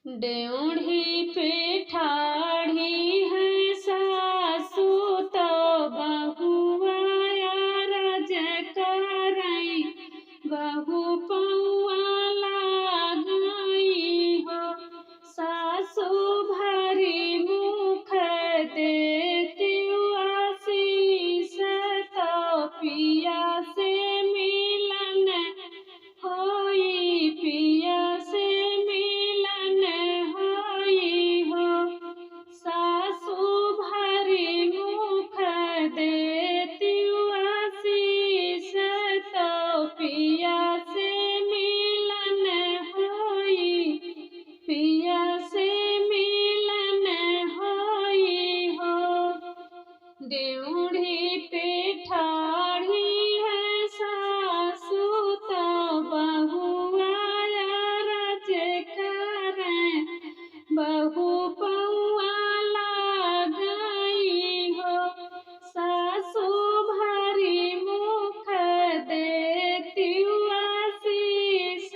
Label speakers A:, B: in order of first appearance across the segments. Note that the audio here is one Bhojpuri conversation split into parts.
A: ड्योढ़ी पे ठाढ़ी है सासु तो बहुआ रज करई बहु पौआ लागई हो। सासु भरी मुख देती आशीष तो पिया से मिलन होई पिया से मिलन होई हो। सासु भरी मुख देती आशीष तो पिया से मिलन होई पिया से मिलन होई हो। ड्योढ़ी पे ठाढ़ी है सासु तो बहुआ रज करई बहु पौआ लागई हो। सासु भरी मुख देती आशीष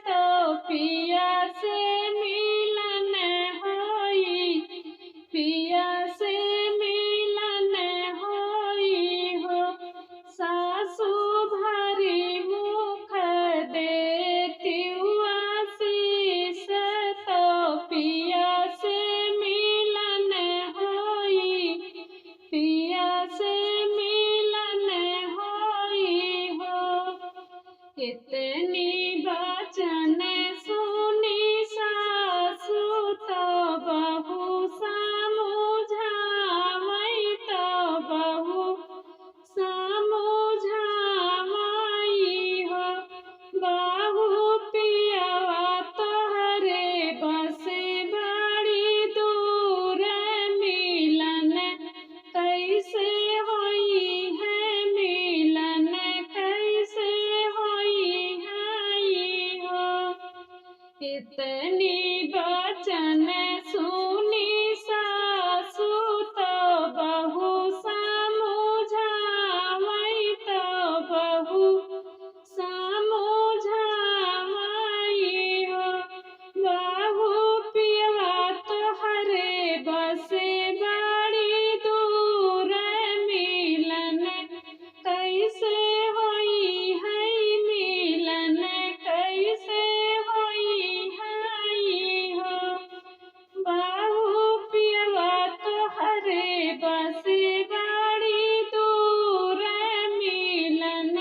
A: तो पिया से मिलन होई पिया से मिलन होई हो। सासु भरी मुख देती आशीष तो पिया से मिलन होई पिया से मिलन होई हो। इतनी बचन सुनी सासु तो बहु समझावई तो बहु समझावई हो। बहु पियवा तोहरे बसे बड़ी दूर मिलन कैसे होई है मिलन कैसे होई है हो। इतनी बचन सुनी सासु तो बहु समझावई तो बहु समझावई हो। बहु पियवा तोहरे बसे बड़ी दूर मिलन कैसे होई है मिलन कैसे होई है हो। बहु पियवा तोहरे बसे बड़ी दूर मिलन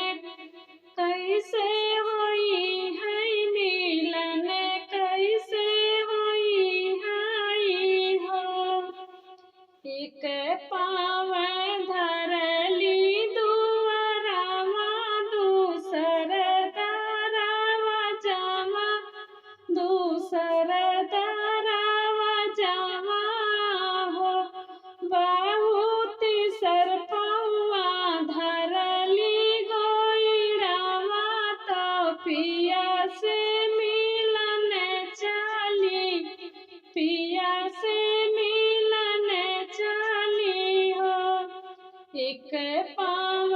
A: कैसे होई है मिलन कैसे होई है हो। एक पाँव धरली दुअरवा दूसर दरवा जवा दूसर दरवा जवा हो। बहुत सर पौआ धरली गोइड़वा तो पिया से मिलन चली पिया से मिलन चली हो। एक पाँव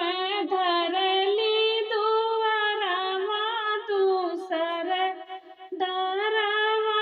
A: धरली दुअरवा दूसर दरवा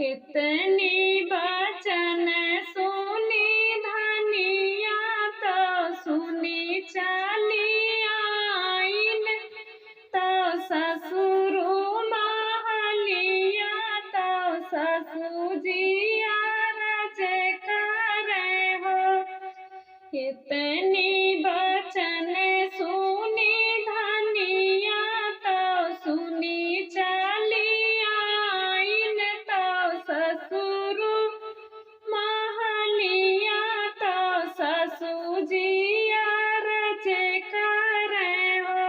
A: कितनी बचन सुनी धनिया तो सुनी चली आइन, तो ससुर महलिया तो ससुजिया रज करे हो। कितनी बचन सुनी धनिया तो सुनी चली आइन, तो ससुर महलिया तो ससुजिया रज करे हो।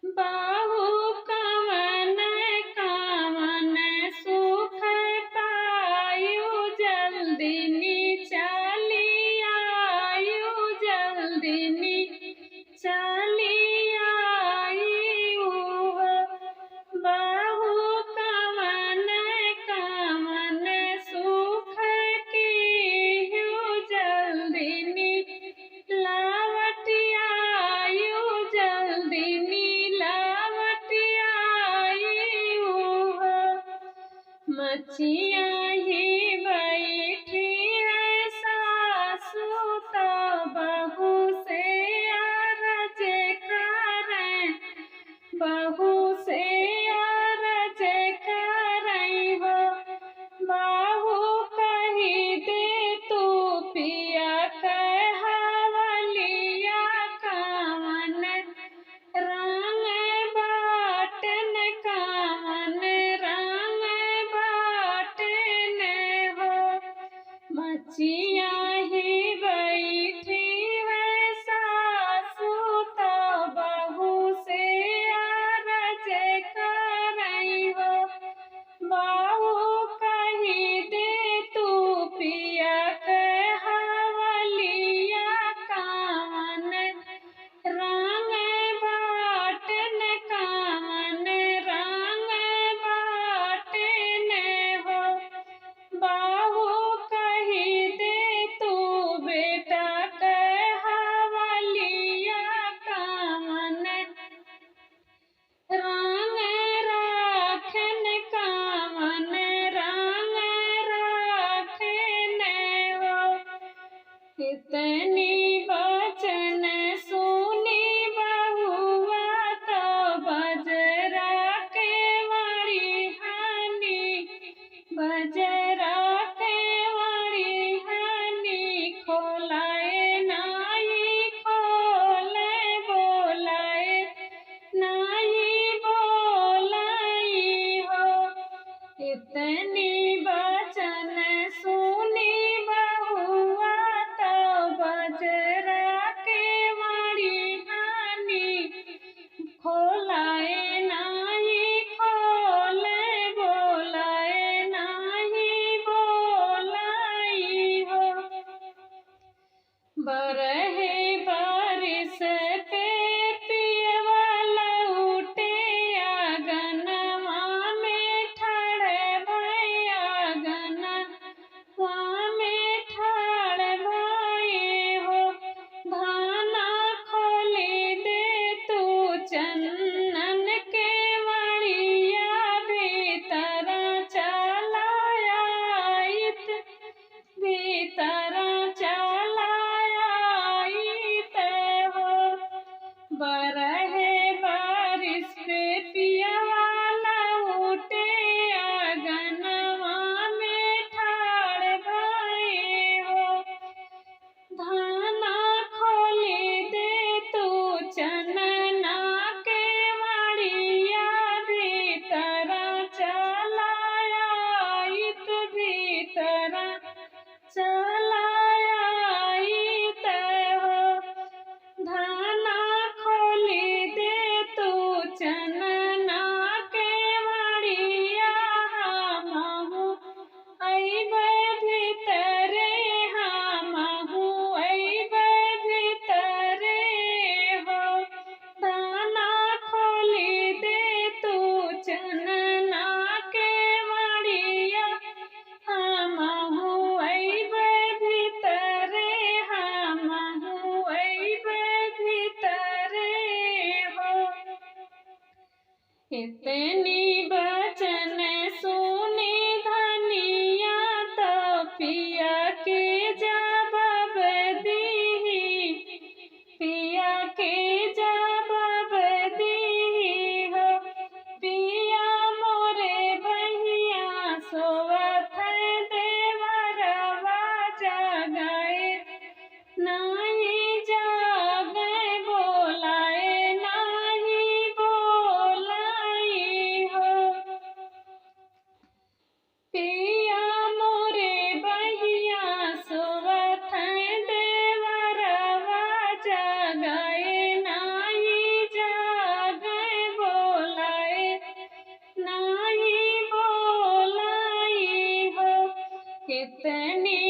A: बाहु कवन कवन सुख पायु, जल्दी चली आयु, जल्दी चली आयु हो। बाहु कवन कवन सुख कीहु, जल्दी लावट आयु, जल्दी लावट आयु हो। मचिया ही बैठी है सासु, तो बहू से अरज करें, बहू से अरज करई हो। बाहू कही दे तू पिया कहवलिया, कावन रंग बाटन, कावन रंग बाटन हो। मचिया ही बैठी है सासु, तो बहू से अरज करई हो। बाहू कही दे तू पिया कहवलिया, कावन रंग बाटन, कावन रंग बाटन हो। बाहू कही दे तू बेटा कहवलिया, कावन रंग राखन, कावन रंग राखन हो। कितनी बचन सुनी बहुआ, तो बजरा के वाली हानि, बजरा के वाली हानि, खोलाए नाई खोले, बोलाए नाई बोलाई हो। इतनी बचन सुनी बहुआ, तो बजरा के वाली हानि, खोलाए नाई खोले, बोलाए नाई बोलाई हो। बरहे बारिश पे पियवा लौटे, आंगनवा में ठाड़ भई, आंगनवा पिया मोरे बहिया सोवत हैं देवरवा जगाए नाही जागे बोलाए नाही बोलाई हो। कितनी